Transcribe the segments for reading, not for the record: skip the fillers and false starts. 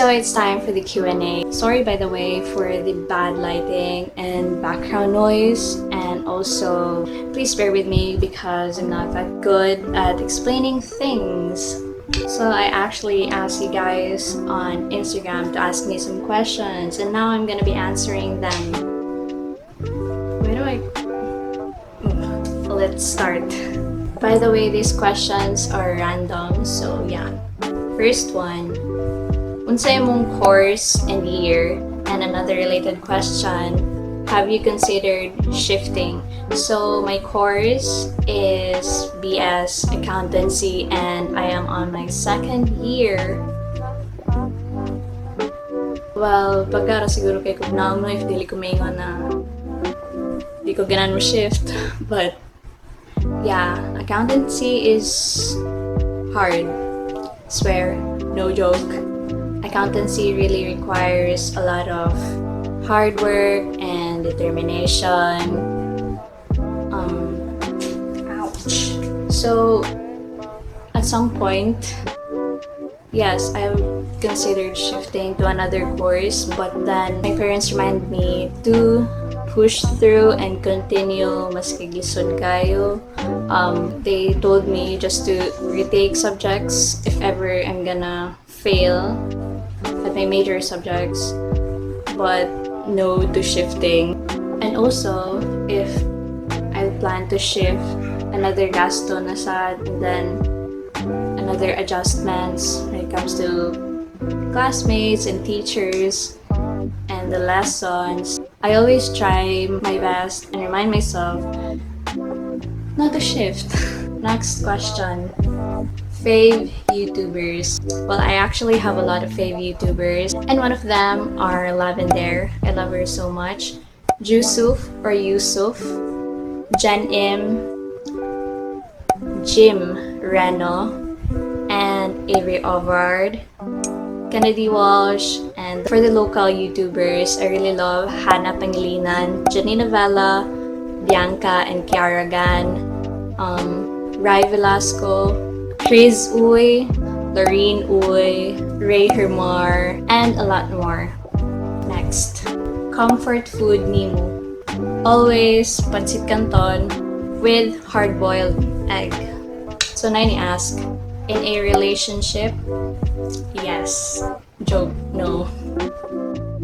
So it's time for the Q&A. Sorry by the way for the bad lighting and background noise, and also please bear with me because I'm not that good at explaining things. So I actually asked you guys on Instagram to ask me some questions, and now I'm gonna be answering them. Where do I... Let's start. By the way, these questions are random, so yeah. First one, unsay mong course and year? And another related question, have you considered shifting? So my course is BS Accountancy and I am on my second year. Well, pagkara siguro kay kung naam if dili ko maingon na di ko ganan mo shift. But yeah, accountancy is hard. Swear, no joke. Accountancy really requires a lot of hard work and determination. Ouch. So, at some point, yes, I considered shifting to another course, but then my parents reminded me to push through and continue maski gisod kayo. They told me just to retake subjects if ever I'm gonna fail at my major subjects, but no to shifting. And also, if I plan to shift, another gasto na sad, and then another adjustments when it comes to classmates and teachers and the lessons. I always try my best and remind myself not to shift. Next question. Fave YouTubers. Well, I actually have a lot of fave YouTubers, and one of them are Lavender. I love her so much. Jusuf or Yusuf, Jen Im, Jim Reno, and Avery Ovard, Kennedy Walsh. And for the local YouTubers, I really love Hannah Pangilinan, Janina Vela, Bianca and Kiara Gan, Rai Velasco, Chris Uy, Lorene Uy, Ray Hermar, and a lot more. Next, comfort food nimo. Always pancit canton with hard-boiled egg. So Naini ask, in a relationship? Yes. Joke, no.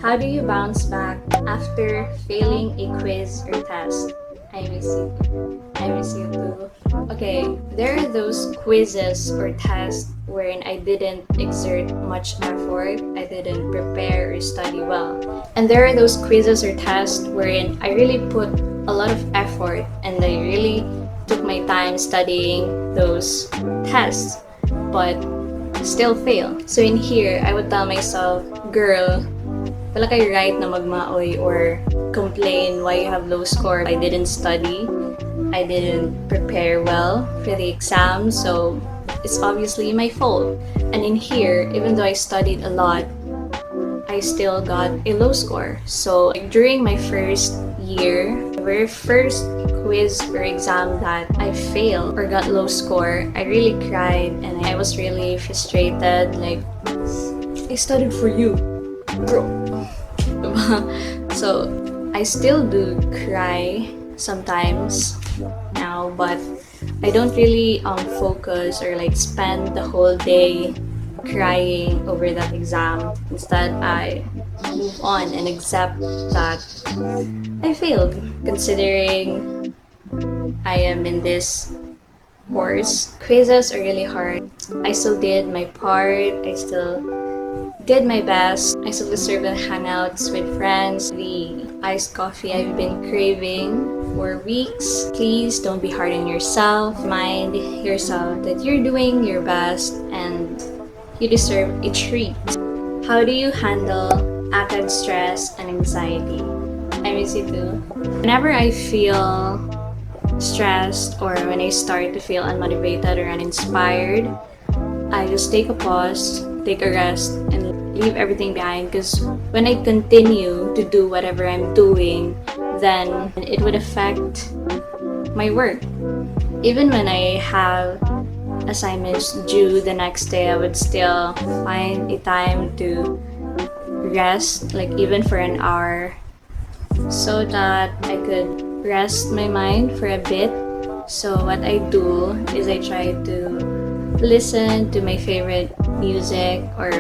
How do you bounce back after failing a quiz or test? I miss you. I miss you too. Okay, there are those quizzes or tests wherein I didn't exert much effort, I didn't prepare or study well. And there are those quizzes or tests wherein I really put a lot of effort and I really took my time studying those tests, but still fail. So in here, I would tell myself, girl, wala kayo right na magmaoy or complain why you have low score. I didn't study. I didn't prepare well for the exam, so it's obviously my fault. And in here, even though I studied a lot, I still got a low score. So during my first year, the very first quiz or exam that I failed or got low score, I really cried and I was really frustrated. Like, I studied for you, bro. So I still do cry sometimes now, but I don't really focus or like spend the whole day crying over that exam. Instead, I move on and accept that I failed, considering I am in this course. Quizzes are really hard. I still did my part. I still did my best. I still deserve the hangouts with friends, the iced coffee I've been craving for weeks. Please don't be hard on yourself. Remind yourself that you're doing your best and you deserve a treat. How do you handle acad stress and anxiety? I miss you too. Whenever I feel stressed or when I start to feel unmotivated or uninspired, I just take a pause, take a rest, and leave everything behind. Because when I continue to do whatever I'm doing, then it would affect my work. Even when I have assignments due the next day, I would still find a time to rest, like even for an hour, so that I could rest my mind for a bit. So what I do is I try to listen to my favorite music or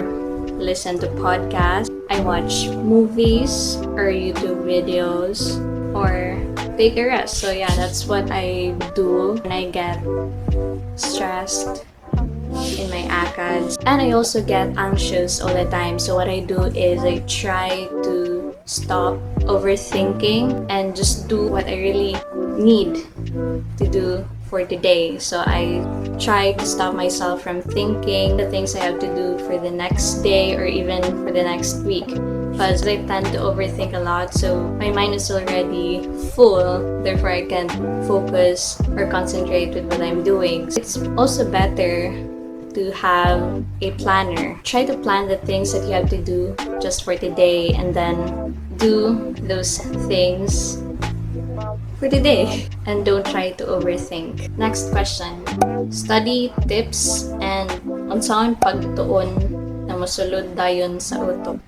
listen to podcasts. I watch movies or YouTube videos or take a rest. So yeah, that's what I do when I get stressed in my acads. And I also get anxious all the time. So what I do is I try to stop overthinking and just do what I really need to do for today. So I try to stop myself from thinking the things I have to do for the next day or even for the next week, because I tend to overthink a lot, so my mind is already full, therefore I can't focus or concentrate with what I'm doing. It's also better to have a planner. Try to plan the things that you have to do just for today and then do those things for today and don't try to overthink. Next question. Study tips and unsaon pagtuon na mosulod dayon sa utok.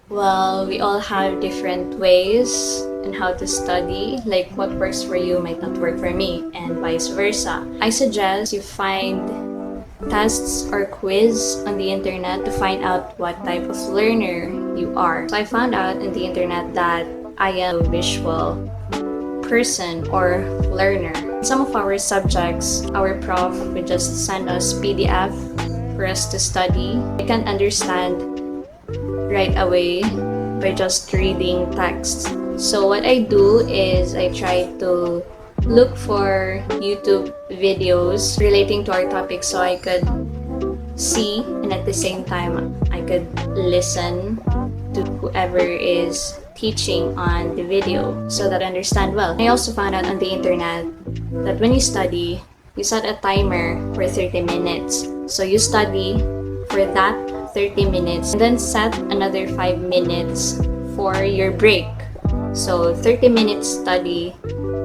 Well, we all have different ways in how to study. Like what works for you might not work for me and vice versa. I suggest you find tests or quiz on the internet to find out what type of learner you are. So I found out on the internet that I am a visual person or learner. Some of our subjects, our prof would just send us PDF for us to study. I can't understand right away by just reading text. So what I do is I try to look for YouTube videos relating to our topic so I could see and at the same time I could listen to whoever is teaching on the video so that I understand well. I also found out on the internet that when you study, you set a timer for 30 minutes. So you study for that 30 minutes and then set another 5 minutes for your break. So 30 minutes study,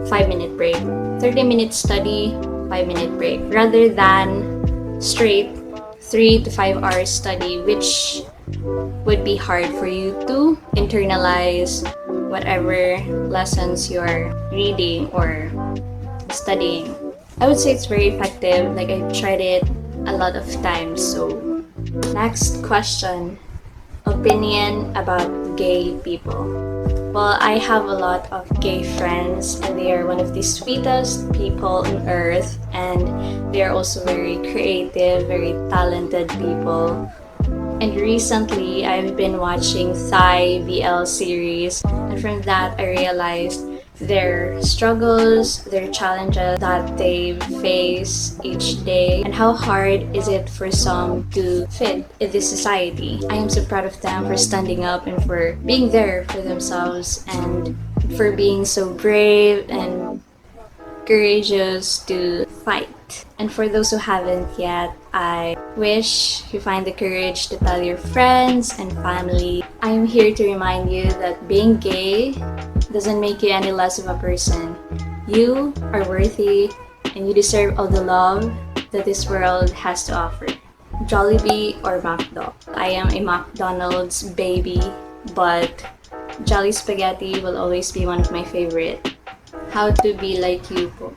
5-minute break. 30 minutes study, 5-minute break. Rather than straight 3 to 5 hours study, which would be hard for you to internalize whatever lessons you're reading or studying. I would say it's very effective. Like I tried it a lot of times. So next question. Opinion about gay people. Well, I have a lot of gay friends and they are one of the sweetest people on earth, and they are also very creative, very talented people. And recently, I've been watching Thai BL series, and from that, I realized their struggles, their challenges that they face each day, and how hard is it for some to fit in this society. I am so proud of them for standing up and for being there for themselves and for being so brave and courageous to fight. And for those who haven't yet, I wish you find the courage to tell your friends and family. I am here to remind you that being gay doesn't make you any less of a person. You are worthy and you deserve all the love that this world has to offer. Jollibee or McDo? I am a McDonald's baby, but Jolly Spaghetti will always be one of my favorite. How to be like you po?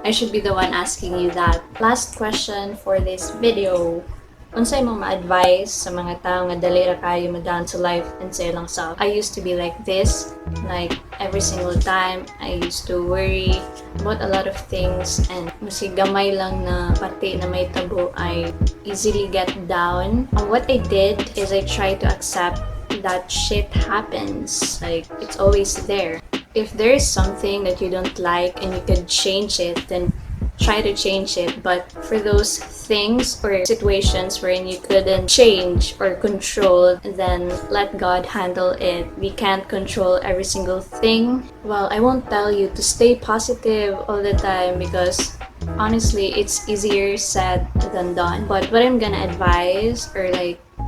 I should be the one asking you that. Last question for this video. Unsay mo ma-advise sa mga tao nga dali ra kayo mo-down to life and sa ilang self? I used to be like this. Like every single time, I used to worry about a lot of things, and masig gamay lang na pati na may tabo, I easily get down. And what I did is I try to accept that shit happens. Like it's always there. If there is something that you don't like and you could change it, then try to change it. But for those things or situations wherein you couldn't change or control, then let God handle it. We can't control every single thing. Well, I won't tell you to stay positive all the time because honestly, it's easier said than done. But what I'm gonna advise or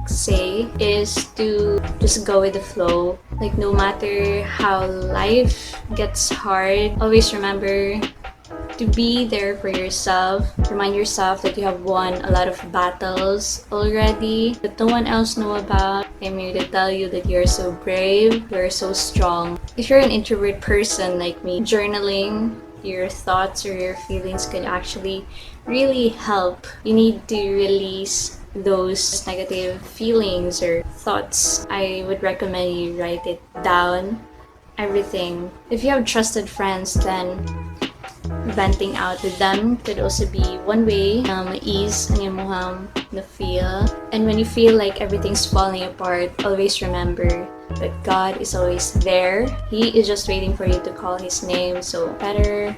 say is to just go with the flow. Like no matter how life gets hard, always remember to be there for yourself. Remind yourself that you have won a lot of battles already that no one else know about. I'm here to tell you that you're so brave, you're so strong. If you're an introvert person like me, journaling your thoughts or your feelings can actually really help. You need to release those negative feelings or thoughts. I would recommend you write it down, everything. If you have trusted friends, then venting out with them could also be one way ease ang imuhang na feel. And when you feel like everything's falling apart, always remember that God is always there. He is just waiting for you to call His name. So better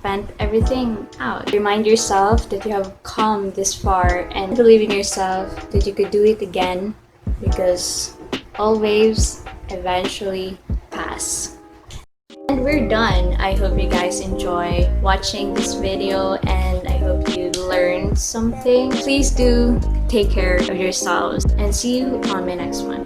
vent everything out. Remind yourself that you have come this far and believe in yourself that you could do it again, because all waves eventually pass. And we're done. I hope you guys enjoy watching this video and I hope you learned something. Please do take care of yourselves and see you on my next one.